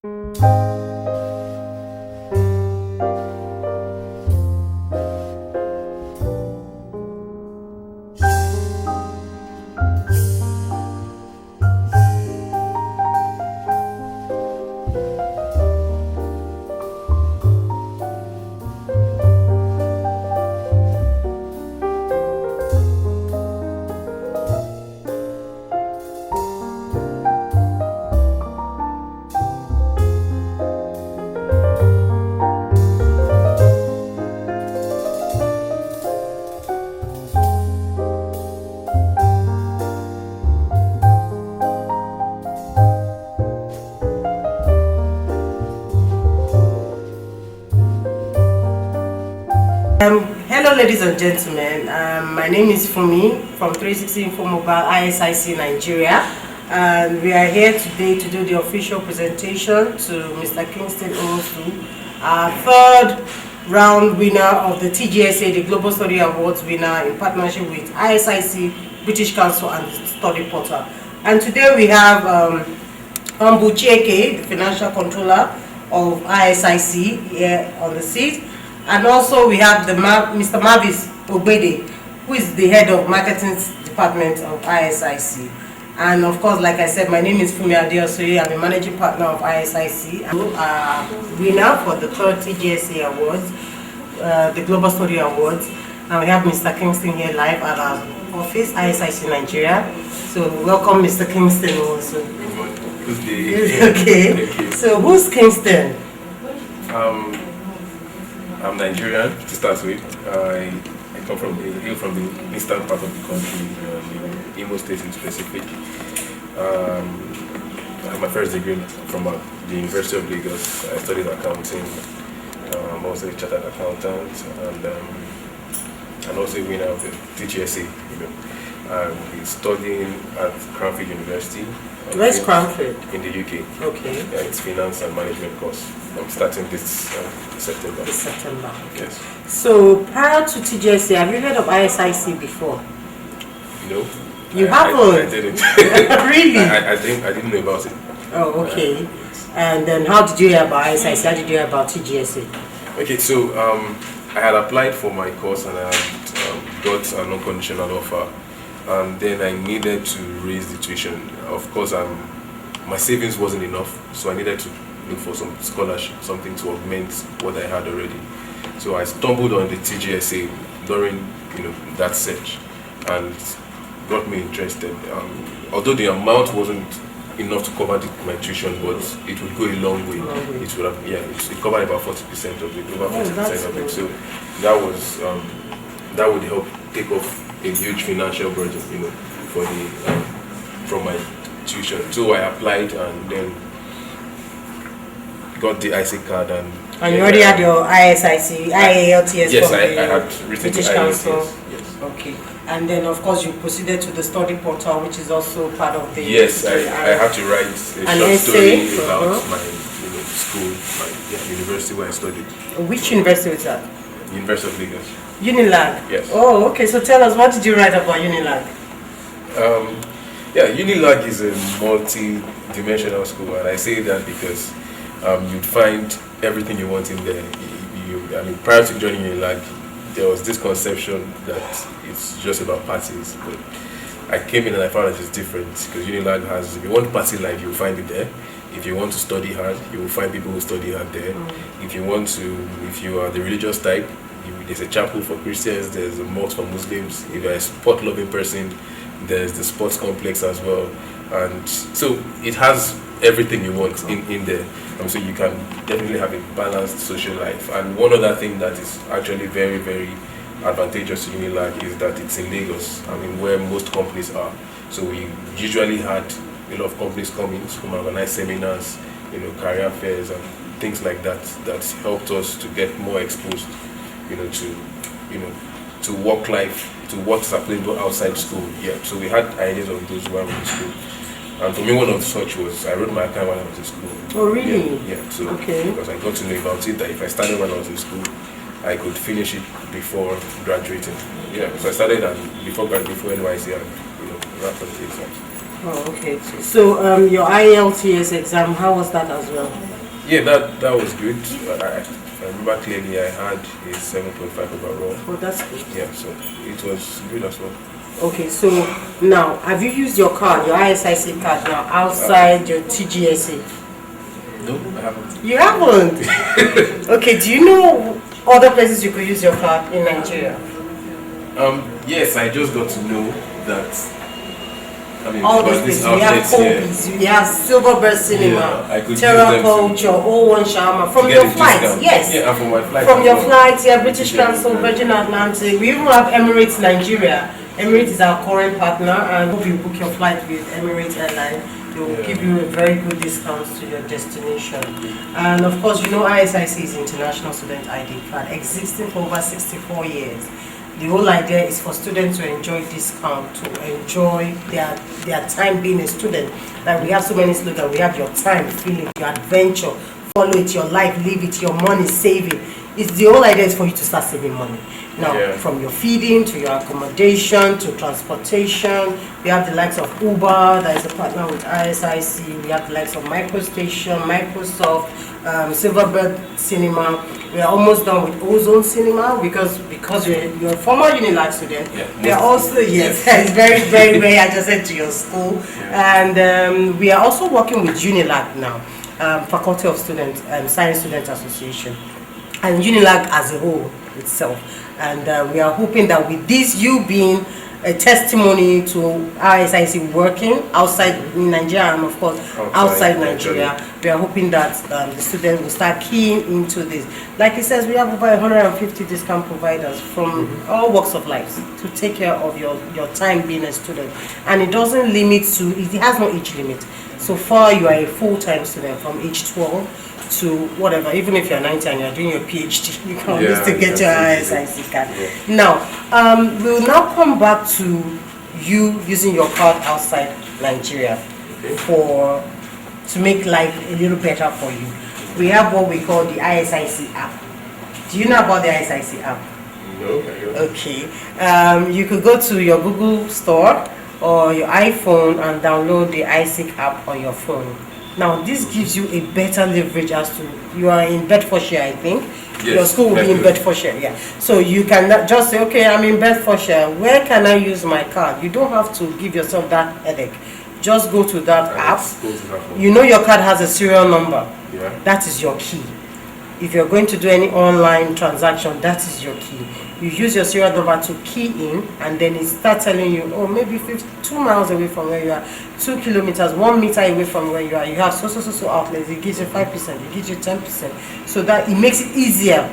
Hello ladies and gentlemen, my name is Fumi from 360 Info Mobile ISIC Nigeria, and we are here today to do the official presentation to Mr. Kingston Owusu, our third round winner of the TGSA, the Global Study Awards winner in partnership with ISIC, British Council and the Study Portal. And today we have Ambu Cheke, the Financial Controller of ISIC, here on the seat. And also we have Mr. Mavis Obede, who is the head of marketing department of ISIC. And of course, like I said, my name is Fumi Adeosoye. I'm a managing partner of ISIC. I'm a winner for the third TGSA Awards, the Global Study Awards. And we have Mr. Kingston here live at our office, ISIC Nigeria. So welcome, Mr. Kingston also. Good day. Okay. So who's Kingston? I'm Nigerian to start with. I come from the eastern part of the country, Imo State in specific. I have my first degree from the University of Lagos. I studied accounting. I'm also a chartered accountant and also a winner of the TGSA. I'm studying at Cranfield University. Where's Cranfield? In the UK. Okay. Yeah, it's finance and management course. I'm starting this September. This September. Yes. So prior to TGSA, have you heard of ISIC before? No. You haven't? I didn't. Really? I didn't know about it. Oh, okay. And then how did you hear about ISIC? How did you hear about TGSA? Okay, so I had applied for my course and I had, got an unconditional offer. And then I needed to raise the tuition. Of course, my savings wasn't enough, so I needed to look for some scholarship, something to augment what I had already. So I stumbled on the TGSA during that search, and got me interested. Although the amount wasn't enough to cover my tuition, but it would go a long way. It would have, it covered about 40% of it, over 40% of it. So that would help take off a huge financial burden, for from my tuition. So I applied and then got the IC card and you already had your ISIC, IALTS? Yes, I had written British to Council. Yes. Okay. And then of course you proceeded to the study portal, which is also part of the... Yes, I had to write a short story about my school, my university where I studied. Which university was that? University of Lagos. Unilag? Yes. Oh, okay. So tell us, what did you write about Unilag? Unilag is a multi-dimensional school, and I say that because you'd find everything you want in there. Prior to joining Unilag, there was this conception that it's just about parties, but I came in and I found that it's different, because Unilag has, if you want party life, you'll find it there. If you want to study hard, you will find people who study hard there. If you are the religious type, there's a chapel for Christians, there's a mosque for Muslims. If you're a sport-loving person, there's the sports complex as well. And so it has everything you want in there. So you can definitely have a balanced social life. And one other thing that is actually very, very advantageous to Unilag is that it's in Lagos, where most companies are. So we usually had a lot of companies coming to organize seminars, career fairs and things like that helped us to get more exposed to work life, to what's applicable outside school. Yeah, so we had ideas of those while we were in school. And for me, one of such was I wrote my account when I was in school. Oh, really? Yeah. So okay. Because I got to know about it that if I started when I was in school, I could finish it before graduating. Yeah. So I started before NYC and wrapped up the exam. Oh, okay. So your IELTS exam, how was that as well? Yeah, that was good. I remember clearly I had a 7.5 overall. Oh, that's good. Yeah, so it was good as well. Okay, so now have you used your card, your ISIC card now outside your TGSA? No, I haven't. You haven't? Okay, do you know other places you could use your card in Nigeria? Yes, I just got to know that. I mean, All because these this places, we have outlet here, Kobe's, we have Silverbird Cinema, yeah, I could Terra use them Culture, O1 Shawarma. From to your get a flights, discount. yes. Yeah, and from my flight. From as your well. flights, yeah, British Council, Virgin Atlantic. We even have Emirates Nigeria. Emirates is our current partner, and if you book your flight with Emirates Airline, they will give you a very good discount to your destination. And of course, you know ISIC is International Student ID card, existing for over 64 years. The whole idea is for students to enjoy discount, to enjoy their time being a student. Like we have so many slogans, we have your time, feel it, your adventure, follow it, your life, live it, your money, save it. It's the whole idea is for you to start saving money. Now, from your feeding to your accommodation to transportation, we have the likes of Uber, that is a partner with ISIC. We have the likes of MicroStation, Microsoft, Silverbird Cinema. We are almost done with Ozone Cinema because you're a former Unilag student. Yeah, we are also it's very very adjacent to your school, and we are also working with Unilag now, Faculty of Students, Science Students Association, and Unilag as a whole itself. And we are hoping that with this, you being a testimony to ISIC working outside Nigeria and of course outside Nigeria, we are hoping that the students will start keying into this. Like it says, we have over 150 discount providers from all walks of life to take care of your time being a student. And it doesn't limit to, it has no age limit. So far you are a full-time student from age 12 to whatever, even if you're 90 and you're doing your PhD, you can always still get your ISIC card. Now, we'll now come back to you using your card outside Nigeria to make life a little better for you. We have what we call the ISIC app. Do you know about the ISIC app? No, I don't. Okay. You could go to your Google store or your iPhone and download the ISIC app on your phone. Now, this gives you a better leverage as to, you are in Bedfordshire, I think. Yes, your school will be in Bedfordshire, yeah. So you can just say, okay, I'm in Bedfordshire, where can I use my card? You don't have to give yourself that headache. Just go to that app. You know your card has a serial number. Yeah. That is your key. If you're going to do any online transaction, that is your key. You use your serial number to key in, and then it starts telling you, oh, maybe 2 miles away from where you are, 2 kilometers, 1 meter away from where you are, you have so outlets. It gives you 5%, it gives you 10%, so that it makes it easier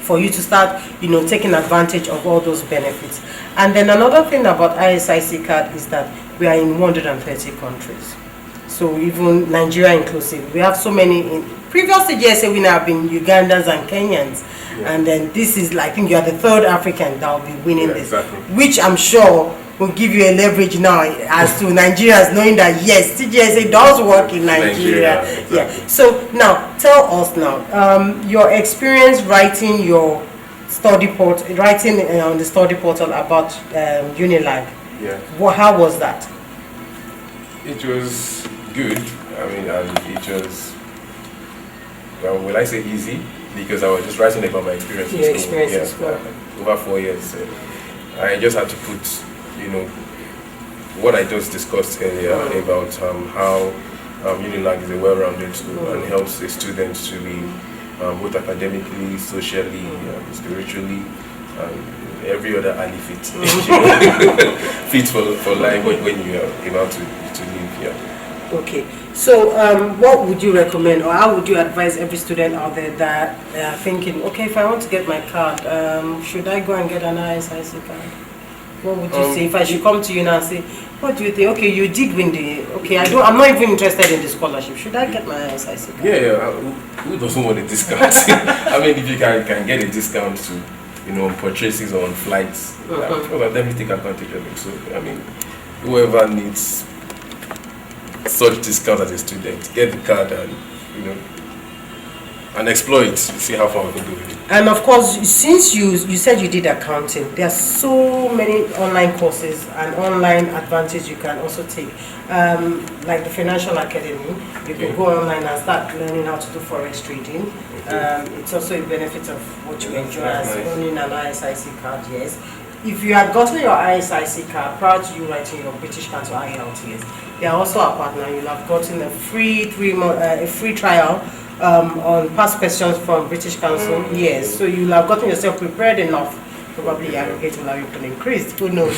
for you to start, taking advantage of all those benefits. And then another thing about ISIC card is that we are in 130 countries. So even Nigeria inclusive. We have so many in previous TGSA winner have been Ugandans and Kenyans. And then this is, I think you are the third African that will be winning this. Exactly. Which I'm sure will give you a leverage now as to Nigerians knowing that yes, TGSA does work in Nigeria. Exactly. Yeah. So now tell us now, your experience writing your study portal, on the study portal about Unilag. Yeah. How was that? It was good. I mean, and it was, well, will I say easy? Because I was just writing about my experience in school. Over 4 years. I just had to put, what I just discussed earlier about how Unilag is a well-rounded school and helps the students to be both academically, socially, spiritually, and every other alley fit, fit for life when you are about to live here. Okay, so what would you recommend, or how would you advise every student out there that are thinking, okay, if I want to get my card, should I go and get an ISIC card? What would you say if I should come to you now and say, what do you think? Okay, you did win I'm not even interested in the scholarship. Should I get my ISIC card? Yeah. Who doesn't want a discount? I mean, if you can get a discount to, purchases on flights, let me take advantage of it. So, I mean, whoever needs such discount as a student, get the card and and explore it, see how far we can go with it. And of course, since you said you did accounting, there are so many online courses and online advantage you can also take. Like the Financial Academy, you can go online and start learning how to do forex trading. It's also a benefit of what you enjoy as owning an ISIC card. Yes, if you had gotten your ISIC card prior to you writing your British Council IELTS, they are also a partner. You'll have gotten a free 3-month a free trial on past questions from British Council. Yes, so you'll have gotten yourself prepared enough. Probably your aggregate will have even increased. Who knows?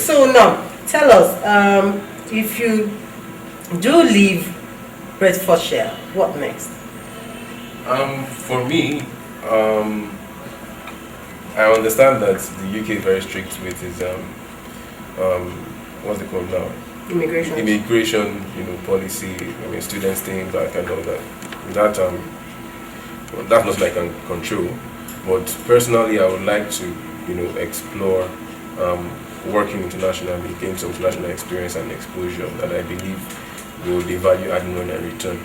So now, tell us, if you do leave Bedfordshire, what next? For me, I understand that the UK is very strict with its what's it called now? Immigration, policy. I mean, students staying back and all that. That's not like I can control. But personally, I would like to, explore working internationally, gain some international experience and exposure that I believe will be value adding when I return.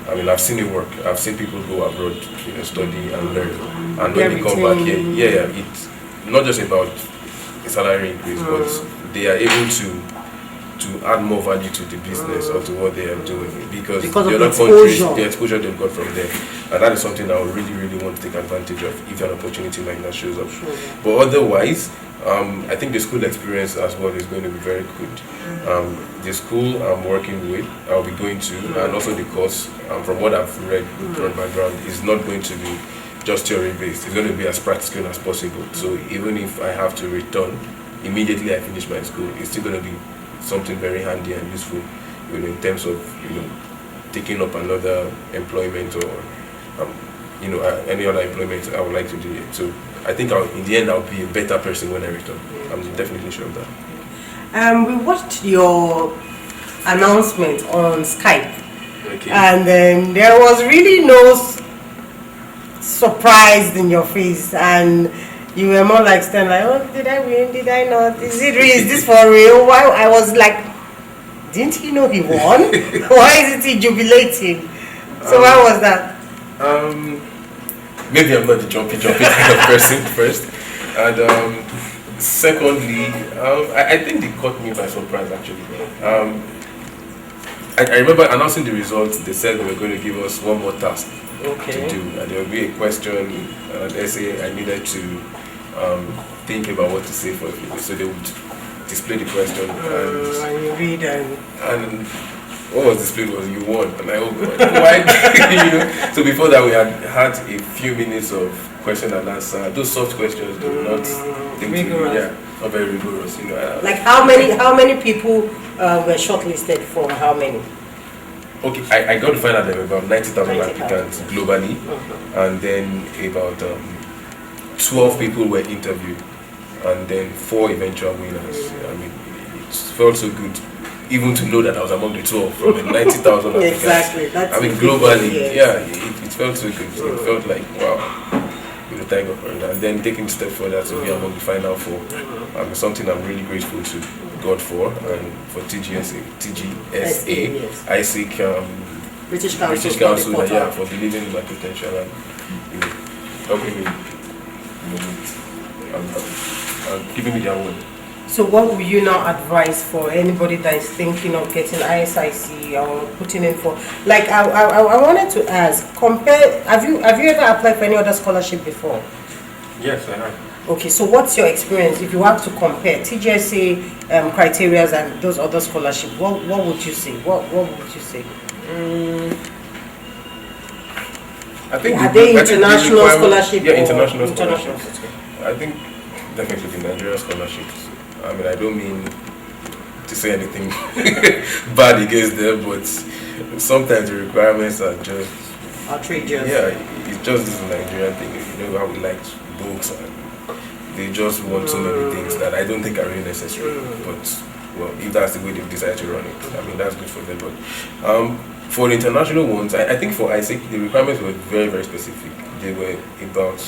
I mean, I've seen it work. I've seen people go abroad, study and learn, and when they come back here, it's not just about a salary increase, but they are able to add more value to the business or to what they are doing because the other countries, the exposure they've got from there, and that is something I would really, really want to take advantage of if an opportunity like that shows up. But otherwise, I think the school experience as well is going to be very good. The school I'm working with, I'll be going to, and also the course, from what I've read from background, is not going to be just theory based. It's going to be as practical as possible. So even if I have to return immediately I finish my school, it's still going to be something very handy and useful, in terms of taking up another employment or any other employment I would like to do it. So I think in the end I'll be a better person when I return. I'm definitely sure of that. We watched your announcement on Skype, okay. And there was really no surprise in your face, and you were more like standing like, oh, did I win? Did I not? Is this for real? Why? I was like, didn't he know he won? Why isn't he jubilating? So why was that? Maybe I'm not the jumpy kind of person first, and secondly, I think they caught me by surprise actually. I remember announcing the results. They said they were going to give us one more task to do, and there will be a question, an essay I needed to think about what to say for people. So they would display the question and you read and what was displayed was you won. And I hope why So before that we had a few minutes of question and answer. Those soft questions do not not very rigorous. Like how many people were shortlisted for how many? Okay, I got to find out there were about 90,000 applicants globally, and then about 12 people were interviewed, and then 4 eventual winners. I mean, it felt so good, even to know that I was among the 12 from the 90,000 applicants. Exactly. I mean, globally, it felt so good. So it felt like, wow, thank God for it. And then taking a step further to be among the final 4, something I'm really grateful to God for, and for TGSA, I seek British Council for believing in my potential and helping me and giving me their word. So what would you now advise for anybody that is thinking of getting ISIC or putting in for, like I wanted to ask, have you ever applied for any other scholarship before? Yes, I have. Okay, so what's your experience if you have to compare TGSA criteria and those other scholarships? What would you say? What would you say? I think are they international scholarships? Yeah, international scholarships. I think definitely the Nigerian scholarships. I mean, I don't mean to say anything bad against them, but sometimes the requirements are just outrageous. Yeah, it's just this Nigerian thing. You know how we like books, and they just want so many things that I don't think are really necessary. But well, if that's the way they've decided to run it, I mean that's good for them. But for the international ones, I think for ISIC the requirements were very, very specific. They were about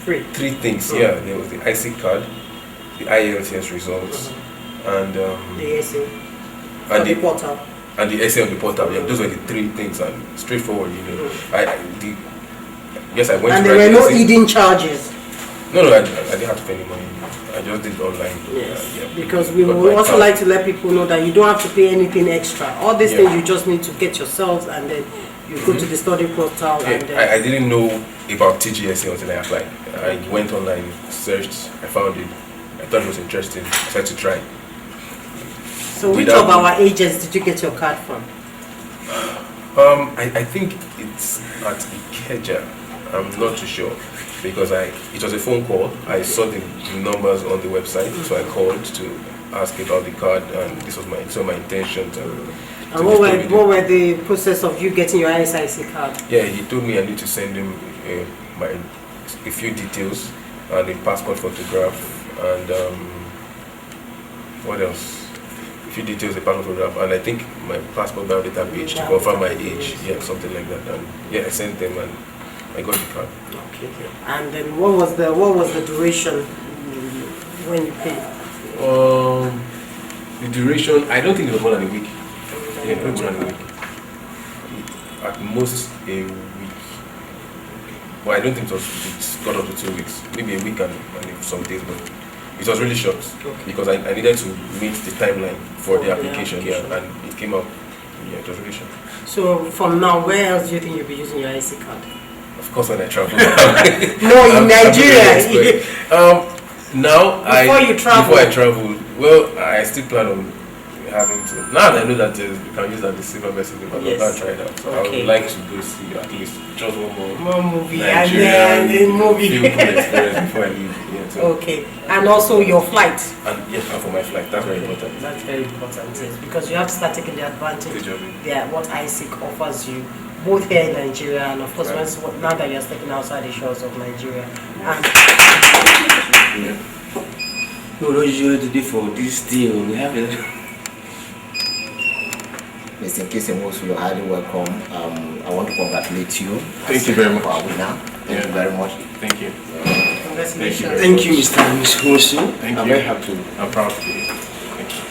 three things. Yeah, there was the ISIC card, the IELTS results, and the essay, and the portal. and the essay on the portal. Yeah, those were the three things, and straightforward. Yes, I went. And to there write were the no essay. hidden charges. No, I didn't have to pay any money. I just did it online. Yes, yeah. because we Got would my also card. like to let people know that you don't have to pay anything extra. All these Yeah. things you just need to get yourselves, and then you go to the study portal. Yeah, And then I didn't know about TGSA until I applied. I went online, searched, I found it. I thought it was interesting. I decided to try. So which Without- of our agents did you get your card from? I think it's at Ikeja. I'm not too sure because it was a phone call. I saw the numbers on the website, so I called to ask about the card, and this was my intention to. And what were the process of you getting your ISIC card? Yeah, he told me I need to send him a few details and a passport photograph and what else? A few details, a passport photograph, and I think my passport biodata page to confirm my age. Yeah, something like that. And yeah, I sent them and I got the card. Okay. And then what was the duration when you paid? The duration, I don't think it was more than a week. Yeah, more than a week. At most a week. Well, I don't think it got up to 2 weeks. Maybe a week and some days, but it was really short because I needed to meet the timeline for the application. Yeah, and it came out. Yeah, it was really short. So from now, where else do you think you'll be using your IC card? Of course, when I travel. No, in Nigeria. Before you I travel, well, I still plan on having to. Now that I know that you can use that the silver vessel, but Yes. I'll try it out. So I would like to go see at least just one more movie Nigerian and then movie. feel good experience before I leave. Yeah, so. Okay, and also your flight. And yes, and for my flight, that's very important. That's very important, yes, because you have to start taking the advantage. Yeah, what ISIC offers you, both here in Nigeria and of course now that you're stepping outside the shores of Nigeria. And No, usually today for this deal, we have it. Mr. Kisemosu, you're highly welcome. I want to congratulate you. Thank you very much. For our winner. Thank you very much. Thank you. congratulations. Thank you, Mr. Kisemosu. Thank I'm you. very happy. I'm proud of you. Thank you.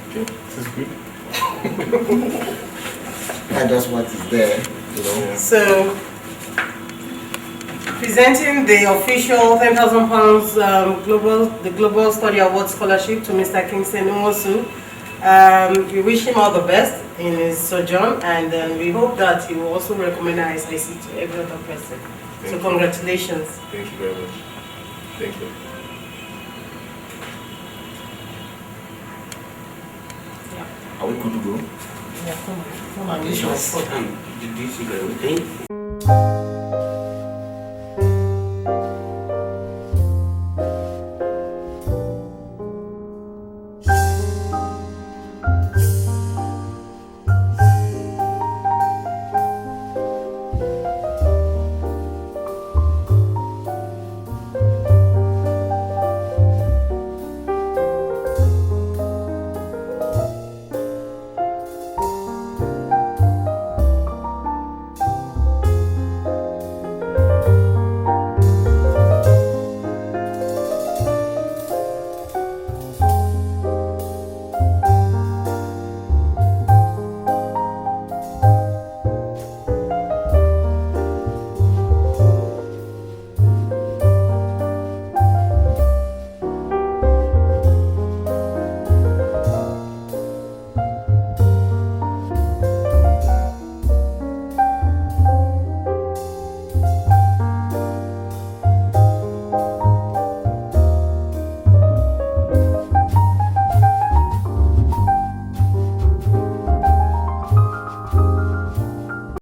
Okay, this is good. And that's what is there, you know. So, presenting the official £10,000 Global Study Award Scholarship to Mr. Kingston Nwosu. We wish him all the best in his sojourn, and we hope that he will also recommend ISIC to every other person. Thank So you. congratulations. Thank you very much. Thank you. Are we good to go? Yeah, come and use my phone. Did you see everything?